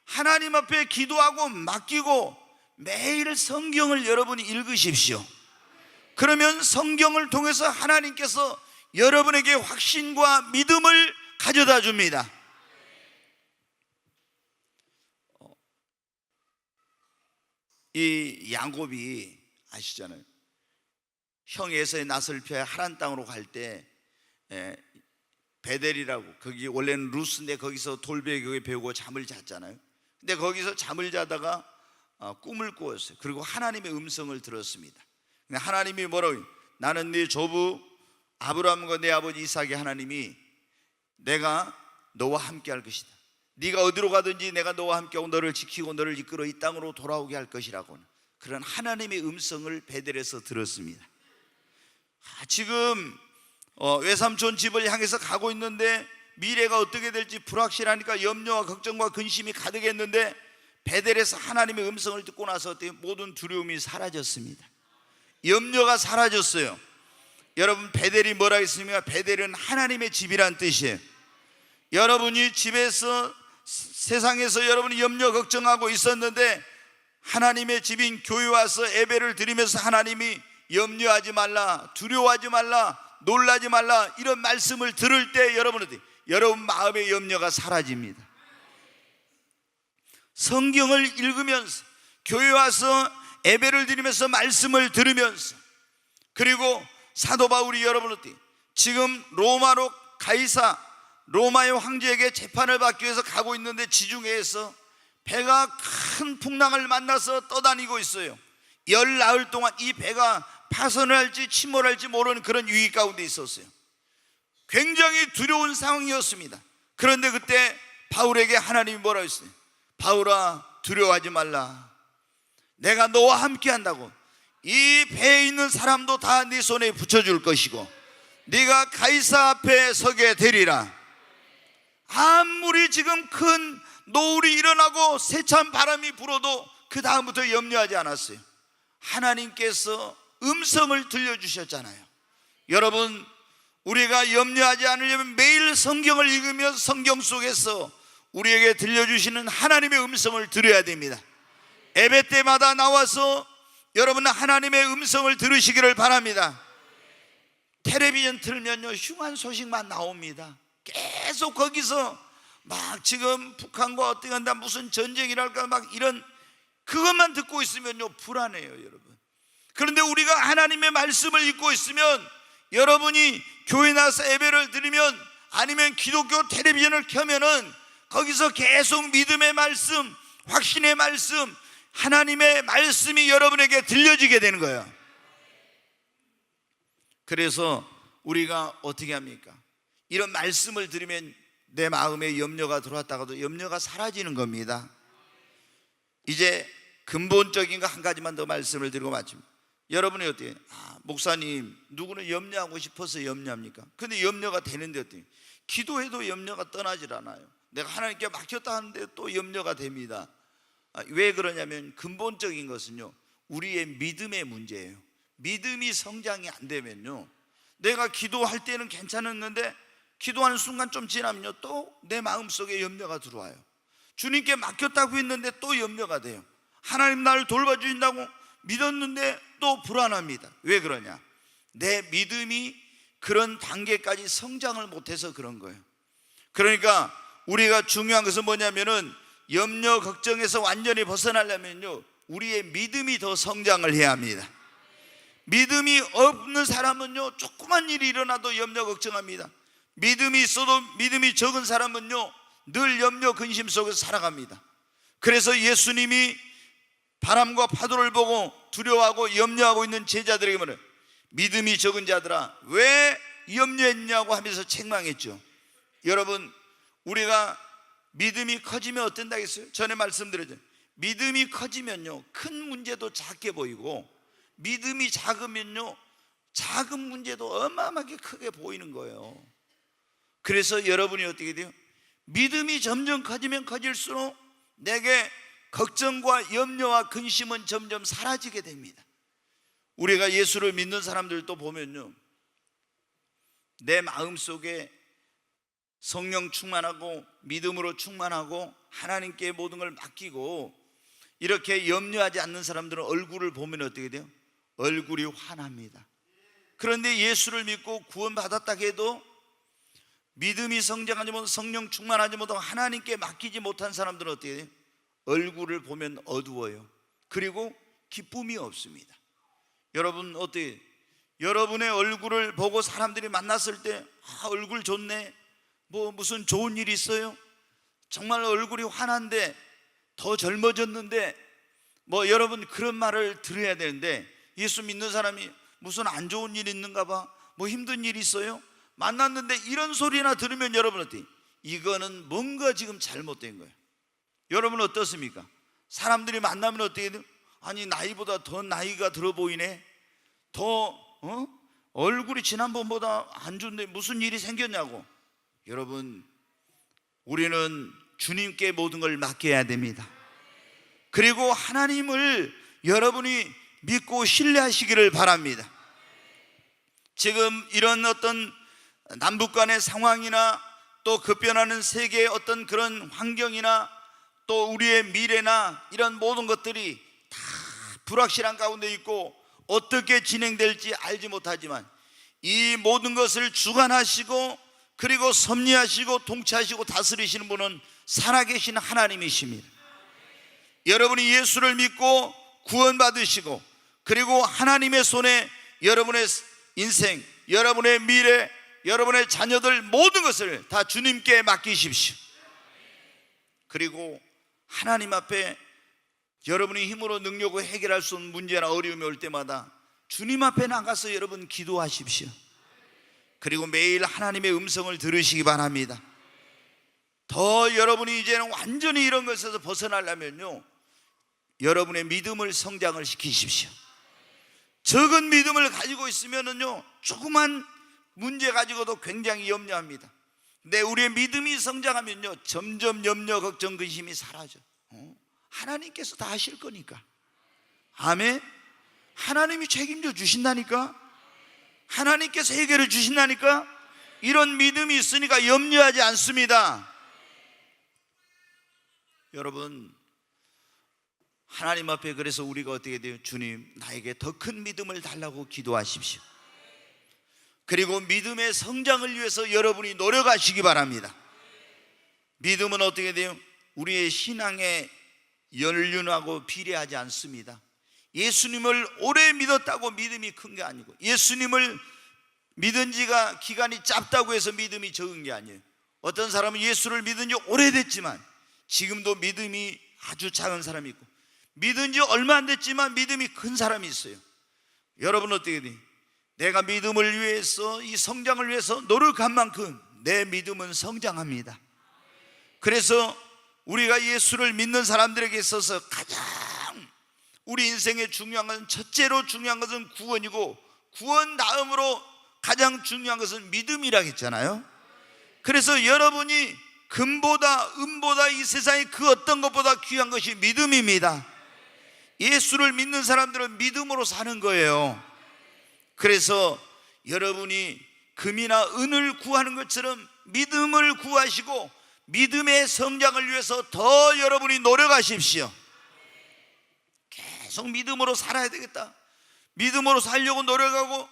하나님 앞에 기도하고 맡기고 매일 성경을 여러분이 읽으십시오. 그러면 성경을 통해서 하나님께서 여러분에게 확신과 믿음을 가져다 줍니다. 이 야곱이 아시잖아요. 형 에서의 낯을 피해 하란 땅으로 갈 때 베델이라고, 거기 원래는 루스인데 거기서 돌베개에 배우고 잠을 잤잖아요. 근데 거기서 잠을 자다가 꿈을 꾸었어요. 그리고 하나님의 음성을 들었습니다. 하나님이 뭐라고? 나는 네 조부 아브라함과 내 아버지 이삭의 하나님이 내가 너와 함께 할 것이다. 네가 어디로 가든지 내가 너와 함께하고 너를 지키고 너를 이끌어 이 땅으로 돌아오게 할 것이라고, 그런 하나님의 음성을 베델에서 들었습니다. 지금 외삼촌 집을 향해서 가고 있는데 미래가 어떻게 될지 불확실하니까 염려와 걱정과 근심이 가득했는데 베델에서 하나님의 음성을 듣고 나서 모든 두려움이 사라졌습니다. 염려가 사라졌어요. 여러분, 베델이 뭐라 했습니까? 베델은 하나님의 집이란 뜻이에요. 여러분이 집에서, 세상에서 여러분이 염려 걱정하고 있었는데 하나님의 집인 교회 와서 예배를 드리면서 하나님이 염려하지 말라, 두려워하지 말라, 놀라지 말라, 이런 말씀을 들을 때 여러분 마음의 염려가 사라집니다. 성경을 읽으면서, 교회 와서 예배를 드리면서 말씀을 들으면서, 그리고 사도 바울이 지금 로마로 로마의 황제에게 재판을 받기 위해서 가고 있는데 지중해에서 배가 큰 풍랑을 만나서 떠다니고 있어요. 열 나흘 동안 이 배가 파손을 할지 침몰할지 모르는 그런 위기 가운데 있었어요. 굉장히 두려운 상황이었습니다. 그런데 그때 바울에게 하나님이 뭐라고 했어요? 바울아, 두려워하지 말라, 내가 너와 함께 한다고. 이 배에 있는 사람도 다 네 손에 붙여줄 것이고 네가 가이사 앞에 서게 되리라. 아무리 지금 큰 노을이 일어나고 세찬 바람이 불어도 그 다음부터 염려하지 않았어요. 하나님께서 음성을 들려주셨잖아요. 여러분, 우리가 염려하지 않으려면 매일 성경을 읽으며 성경 속에서 우리에게 들려주시는 하나님의 음성을 들어야 됩니다. 예배 때마다 나와서 여러분 하나님의 음성을 들으시기를 바랍니다. 텔레비전 틀면요, 흉한 소식만 나옵니다. 계속 거기서 막 지금 북한과 어떻게 한다, 무슨 전쟁이랄까, 막 이런 그것만 듣고 있으면요 불안해요, 여러분. 그런데 우리가 하나님의 말씀을 읽고 있으면, 여러분이 교회 나서 예배를 드리면 아니면 기독교 텔레비전을 켜면은 거기서 계속 믿음의 말씀, 확신의 말씀, 하나님의 말씀이 여러분에게 들려지게 되는 거예요. 그래서 우리가 어떻게 합니까? 이런 말씀을 들으면 내 마음에 염려가 들어왔다가도 염려가 사라지는 겁니다. 이제 근본적인 거 한 가지만 더 말씀을 드리고 마칩니다. 여러분이 어때요? 목사님, 누구는 염려하고 싶어서 염려합니까? 근데 염려가 되는데 어때요? 기도해도 염려가 떠나질 않아요. 내가 하나님께 맡겼다 하는데 또 염려가 됩니다. 왜 그러냐면 근본적인 것은요, 우리의 믿음의 문제예요. 믿음이 성장이 안 되면요, 내가 기도할 때는 괜찮았는데 기도하는 순간 좀 지나면요, 또 내 마음속에 염려가 들어와요. 주님께 맡겼다고 했는데 또 염려가 돼요. 하나님 나를 돌봐주신다고 믿었는데 또 불안합니다. 왜 그러냐? 내 믿음이 그런 단계까지 성장을 못해서 그런 거예요. 그러니까 우리가 중요한 것은 뭐냐면은 염려, 걱정에서 완전히 벗어나려면요, 우리의 믿음이 더 성장을 해야 합니다. 믿음이 없는 사람은요, 조그만 일이 일어나도 염려, 걱정합니다. 믿음이 있어도 믿음이 적은 사람은요, 늘 염려, 근심 속에서 살아갑니다. 그래서 예수님이 바람과 파도를 보고 두려워하고 염려하고 있는 제자들에게 말해요. 믿음이 적은 자들아, 왜 염려했냐고 하면서 책망했죠. 여러분, 우리가 믿음이 커지면 어떤다 했어요? 전에 말씀드렸죠. 믿음이 커지면요, 큰 문제도 작게 보이고, 믿음이 작으면요, 작은 문제도 어마어마하게 크게 보이는 거예요. 그래서 여러분이 어떻게 돼요? 믿음이 점점 커지면 커질수록 내게 걱정과 염려와 근심은 점점 사라지게 됩니다. 우리가 예수를 믿는 사람들도 보면요, 내 마음속에 성령 충만하고 믿음으로 충만하고 하나님께 모든 걸 맡기고 이렇게 염려하지 않는 사람들은 얼굴을 보면 어떻게 돼요? 얼굴이 환합니다. 그런데 예수를 믿고 구원받았다 해도 믿음이 성장하지 못하고 성령 충만하지 못하고 하나님께 맡기지 못한 사람들은 어떻게 돼요? 얼굴을 보면 어두워요. 그리고 기쁨이 없습니다. 여러분 어때요? 여러분의 얼굴을 보고 사람들이 만났을 때 얼굴 좋네, 무슨 좋은 일 있어요? 정말 얼굴이 환한데 더 젊어졌는데 여러분 그런 말을 들어야 되는데, 예수 믿는 사람이 무슨 안 좋은 일 있는가 봐, 힘든 일 있어요? 만났는데 이런 소리나 들으면 여러분 어때요? 이거는 뭔가 지금 잘못된 거예요. 여러분 어떻습니까? 사람들이 만나면 어떻게 돼요? 아니 나이보다 더 나이가 들어 보이네, 더 얼굴이 지난번보다 안 좋은데 무슨 일이 생겼냐고. 여러분, 우리는 주님께 모든 걸 맡겨야 됩니다. 그리고 하나님을 여러분이 믿고 신뢰하시기를 바랍니다. 지금 이런 어떤 남북 간의 상황이나 또 급변하는 세계의 어떤 그런 환경이나 또 우리의 미래나 이런 모든 것들이 다 불확실한 가운데 있고 어떻게 진행될지 알지 못하지만 이 모든 것을 주관하시고 그리고 섭리하시고 통치하시고 다스리시는 분은 살아계신 하나님이십니다. 여러분이 예수를 믿고 구원받으시고 그리고 하나님의 손에 여러분의 인생, 여러분의 미래, 여러분의 자녀들 모든 것을 다 주님께 맡기십시오. 그리고 하나님 앞에 여러분이 힘으로 능력으로 해결할 수 없는 문제나 어려움이 올 때마다 주님 앞에 나가서 여러분 기도하십시오. 그리고 매일 하나님의 음성을 들으시기 바랍니다. 더 여러분이 이제는 완전히 이런 것에서 벗어나려면요, 여러분의 믿음을 성장을 시키십시오. 적은 믿음을 가지고 있으면은요, 조그만 문제 가지고도 굉장히 염려합니다. 근데 우리의 믿음이 성장하면요, 점점 염려, 걱정, 근심이 사라져. 하나님께서 다 하실 거니까. 아멘. 하나님이 책임져 주신다니까. 하나님께서 해결해 주신다니까. 이런 믿음이 있으니까 염려하지 않습니다. 여러분, 하나님 앞에 그래서 우리가 어떻게 돼요? 주님, 나에게 더 큰 믿음을 달라고 기도하십시오. 그리고 믿음의 성장을 위해서 여러분이 노력하시기 바랍니다. 믿음은 어떻게 돼요? 우리의 신앙에 연륜하고 비례하지 않습니다. 예수님을 오래 믿었다고 믿음이 큰 게 아니고, 예수님을 믿은 지가 기간이 짧다고 해서 믿음이 적은 게 아니에요. 어떤 사람은 예수를 믿은 지 오래됐지만 지금도 믿음이 아주 작은 사람이 있고, 믿은 지 얼마 안 됐지만 믿음이 큰 사람이 있어요. 여러분 어떻게 돼? 내가 믿음을 위해서, 이 성장을 위해서 노력한 만큼 내 믿음은 성장합니다. 그래서 우리가 예수를 믿는 사람들에게 있어서 가장 우리 인생에 중요한 것은, 첫째로 중요한 것은 구원이고, 구원 다음으로 가장 중요한 것은 믿음이라고 했잖아요. 그래서 여러분이 금보다 은보다 이 세상의 그 어떤 것보다 귀한 것이 믿음입니다. 예수를 믿는 사람들은 믿음으로 사는 거예요. 그래서 여러분이 금이나 은을 구하는 것처럼 믿음을 구하시고 믿음의 성장을 위해서 더 여러분이 노력하십시오. 계속 믿음으로 살아야 되겠다. 믿음으로 살려고 노력하고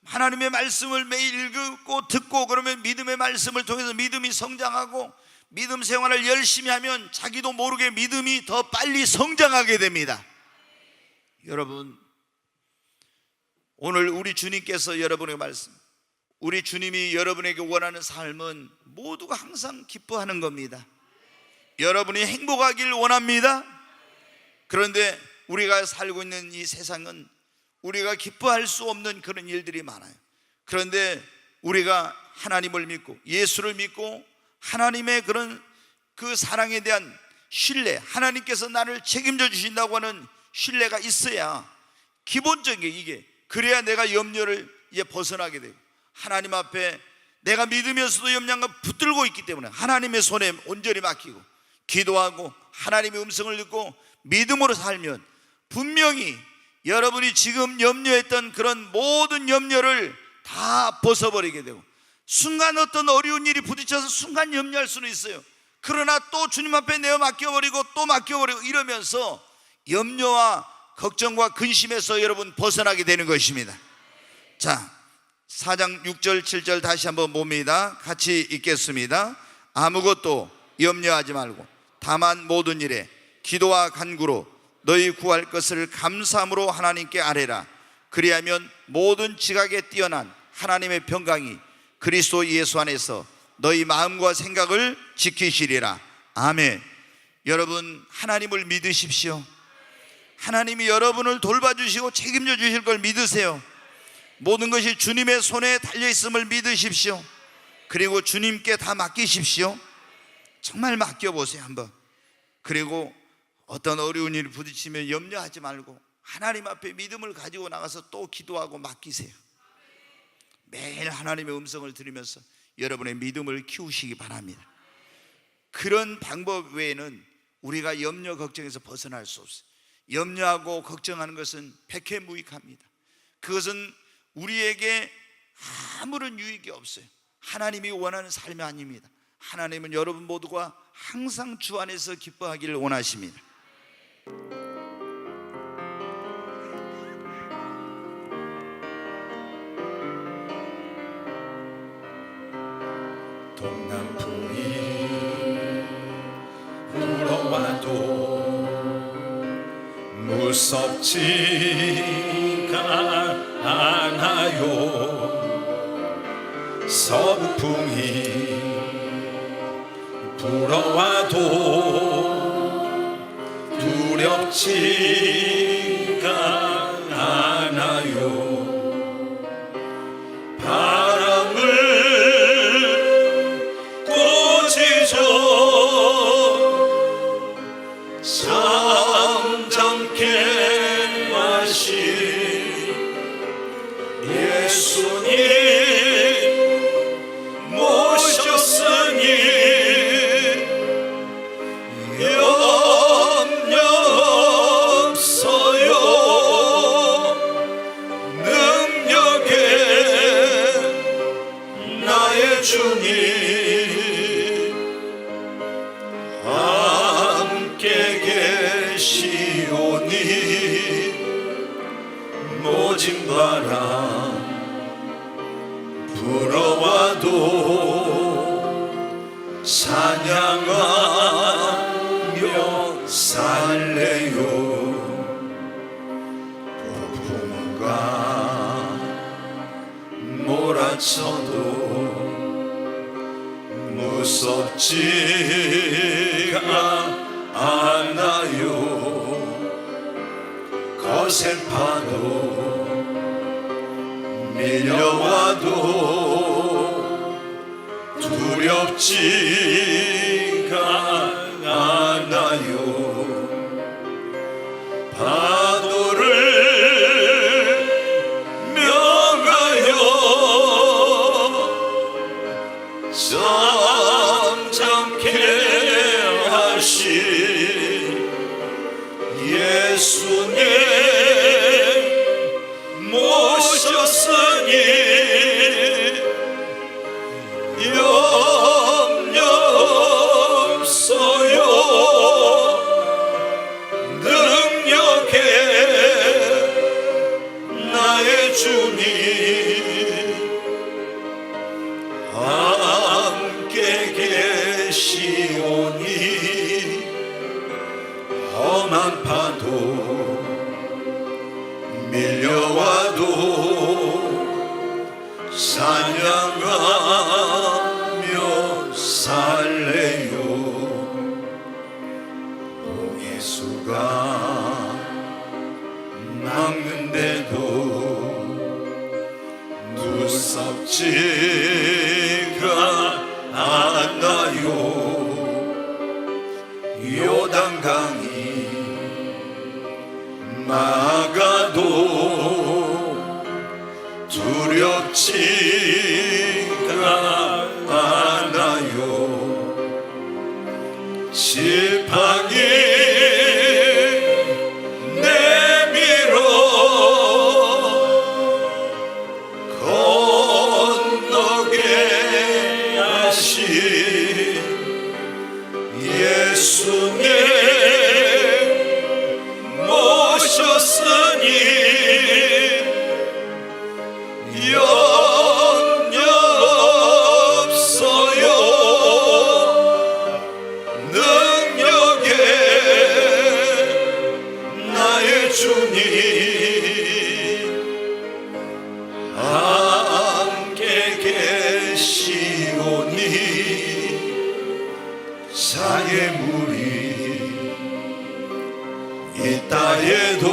하나님의 말씀을 매일 읽고 듣고, 그러면 믿음의 말씀을 통해서 믿음이 성장하고, 믿음 생활을 열심히 하면 자기도 모르게 믿음이 더 빨리 성장하게 됩니다. 여러분, 오늘 우리 주님께서 여러분에게 말씀, 우리 주님이 여러분에게 원하는 삶은 모두가 항상 기뻐하는 겁니다. 여러분이 행복하길 원합니다. 그런데 우리가 살고 있는 이 세상은 우리가 기뻐할 수 없는 그런 일들이 많아요. 그런데 우리가 하나님을 믿고 예수를 믿고 하나님의 그런 그 사랑에 대한 신뢰, 하나님께서 나를 책임져 주신다고 하는 신뢰가 있어야, 기본적인 이게, 그래야 내가 염려를 이제 벗어나게 되고, 하나님 앞에 내가 믿으면서도 염려가 붙들고 있기 때문에 하나님의 손에 온전히 맡기고 기도하고 하나님의 음성을 듣고 믿음으로 살면 분명히 여러분이 지금 염려했던 그런 모든 염려를 다 벗어버리게 되고, 순간 어떤 어려운 일이 부딪혀서 순간 염려할 수는 있어요. 그러나 또 주님 앞에 내어 맡겨버리고 또 맡겨버리고 이러면서 염려와 걱정과 근심에서 여러분 벗어나게 되는 것입니다. 자, 4장 6절 7절 다시 한번 봅니다. 같이 읽겠습니다. 아무것도 염려하지 말고 다만 모든 일에 기도와 간구로 너희 구할 것을 감사함으로 하나님께 아뢰라. 그리하면 모든 지각에 뛰어난 하나님의 평강이 그리스도 예수 안에서 너희 마음과 생각을 지키시리라. 아멘. 여러분, 하나님을 믿으십시오. 하나님이 여러분을 돌봐주시고 책임져 주실 걸 믿으세요. 모든 것이 주님의 손에 달려있음을 믿으십시오. 그리고 주님께 다 맡기십시오. 정말 맡겨보세요 한번. 그리고 어떤 어려운 일이 부딪히면 염려하지 말고 하나님 앞에 믿음을 가지고 나가서 또 기도하고 맡기세요. 매일 하나님의 음성을 들으면서 여러분의 믿음을 키우시기 바랍니다. 그런 방법 외에는 우리가 염려 걱정에서 벗어날 수 없어요. 염려하고 걱정하는 것은 백해무익합니다. 그것은 우리에게 아무런 유익이 없어요. 하나님이 원하는 삶이 아닙니다. 하나님은 여러분 모두가 항상 주 안에서 기뻐하기를 원하십니다. 동남풍이 불어와도 무섭지가 않아요. 서풍이 불어와도 두렵지가 않아요. 바람을 꾸짖어 잠잠케 하신 예수님 모셨으니 염려 없어요. 능력에 나의 주님 함께 계시오니 모진 바람 불어와도 사냥하며 살래요. 폭풍과 모란 다쳐도 무섭지가 않아요. 거센 파도 밀려와도 두렵지가 않아요. 파도를 명하여 잠잠케 하신 예수님 모셨으니 염려 없어요. 능력에 나의 주님 함께 계시오니 험한 파도 밀려와도 사냥하며 살래요. 예수가 막는데도 무섭지가 않아요. 요단강이 막아도 두렵지가 않아요. 지팡이 내밀어 건너게 하신 예수님 모셨으니 염려 없어요. 능력에 나의 주님 함께 계시오니 사의 물이 있다해도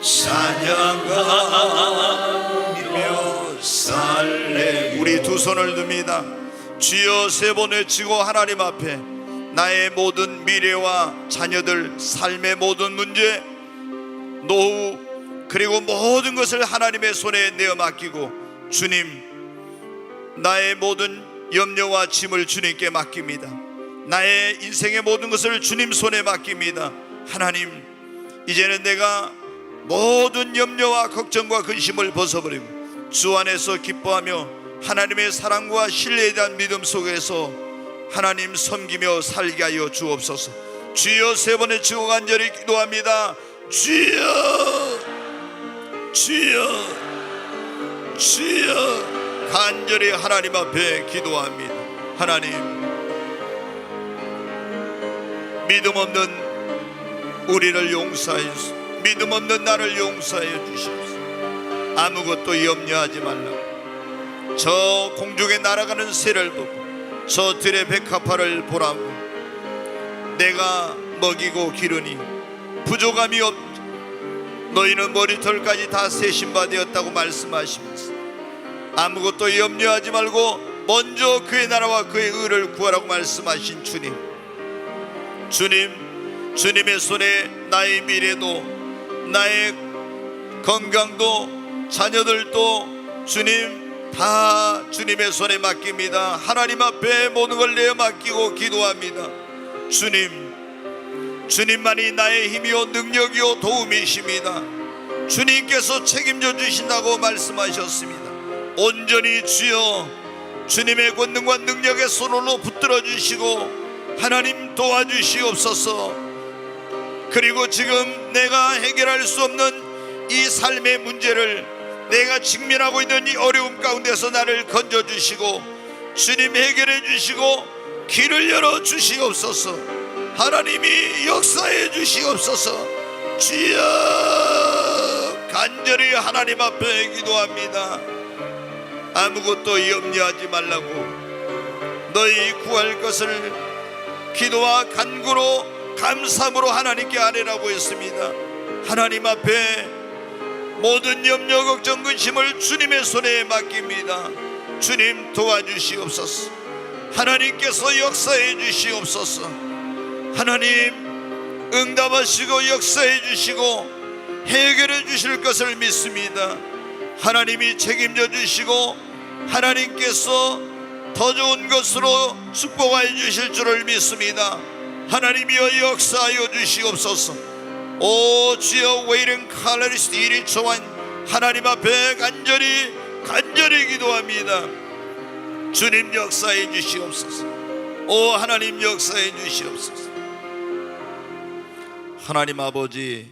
찬양하며 살래. 우리 두 손을 듭니다. 주여 세 번 외치고 하나님 앞에 나의 모든 미래와 자녀들 삶의 모든 문제, 노후, 그리고 모든 것을 하나님의 손에 내어 맡기고, 주님 나의 모든 염려와 짐을 주님께 맡깁니다. 나의 인생의 모든 것을 주님 손에 맡깁니다. 하나님, 이제는 내가 모든 염려와 걱정과 근심을 벗어버리고 주 안에서 기뻐하며 하나님의 사랑과 신뢰에 대한 믿음 속에서 하나님 섬기며 살게 하여 주옵소서. 주여 세 번의 치고 간절히 기도합니다. 주여, 주여, 주여. 간절히 하나님 앞에 기도합니다. 하나님, 믿음 없는 우리를 용서하여 주시옵소서. 믿음 없는 나를 용서하여 주시옵소서. 아무것도 염려하지 말라고. 저 공중에 날아가는 새를 보고 저 들의 백합화를 보라고. 내가 먹이고 기르니 부족함이 없. 너희는 머리털까지 다 세신 바 되었다고 말씀하시면서 아무것도 염려하지 말고 먼저 그의 나라와 그의 의를 구하라고 말씀하신 주님, 주님, 주님의 손에 나의 미래도 나의 건강도 자녀들도 주님 다 주님의 손에 맡깁니다. 하나님 앞에 모든 걸 내어 맡기고 기도합니다. 주님, 주님만이 나의 힘이요 능력이요 도움이십니다. 주님께서 책임져 주신다고 말씀하셨습니다. 온전히 주여 주님의 권능과 능력의 손으로 붙들어 주시고 하나님 도와주시옵소서. 그리고 지금 내가 해결할 수 없는 이 삶의 문제를, 내가 직면하고 있는 이 어려움 가운데서 나를 건져주시고 주님 해결해 주시고 길을 열어 주시옵소서. 하나님이 역사해 주시옵소서. 주여 간절히 하나님 앞에 기도합니다. 아무것도 염려하지 말라고, 너희 구할 것을 기도와 간구로 감사함으로 하나님께 아뢰라고 했습니다. 하나님 앞에 모든 염려 걱정 근심을 주님의 손에 맡깁니다. 주님 도와주시옵소서. 하나님께서 역사해 주시옵소서. 하나님 응답하시고 역사해 주시고 해결해 주실 것을 믿습니다. 하나님이 책임져 주시고 하나님께서 더 좋은 것으로 축복하여 주실 줄을 믿습니다. 하나님이여 역사하여 주시옵소서. 오 주여 웨이른 칼레리스 이리 초한 하나님 앞에 간절히 기도합니다. 주님 역사해 주시옵소서. 오 하나님 역사해 주시옵소서. 하나님 아버지,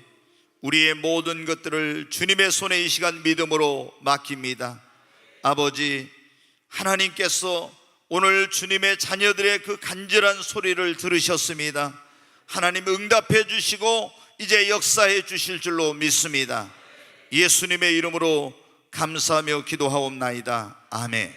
우리의 모든 것들을 주님의 손에 이 시간 믿음으로 맡깁니다. 아버지, 하나님께서 오늘 주님의 자녀들의 그 간절한 소리를 들으셨습니다. 하나님 응답해 주시고 이제 역사해 주실 줄로 믿습니다. 예수님의 이름으로 감사하며 기도하옵나이다. 아멘.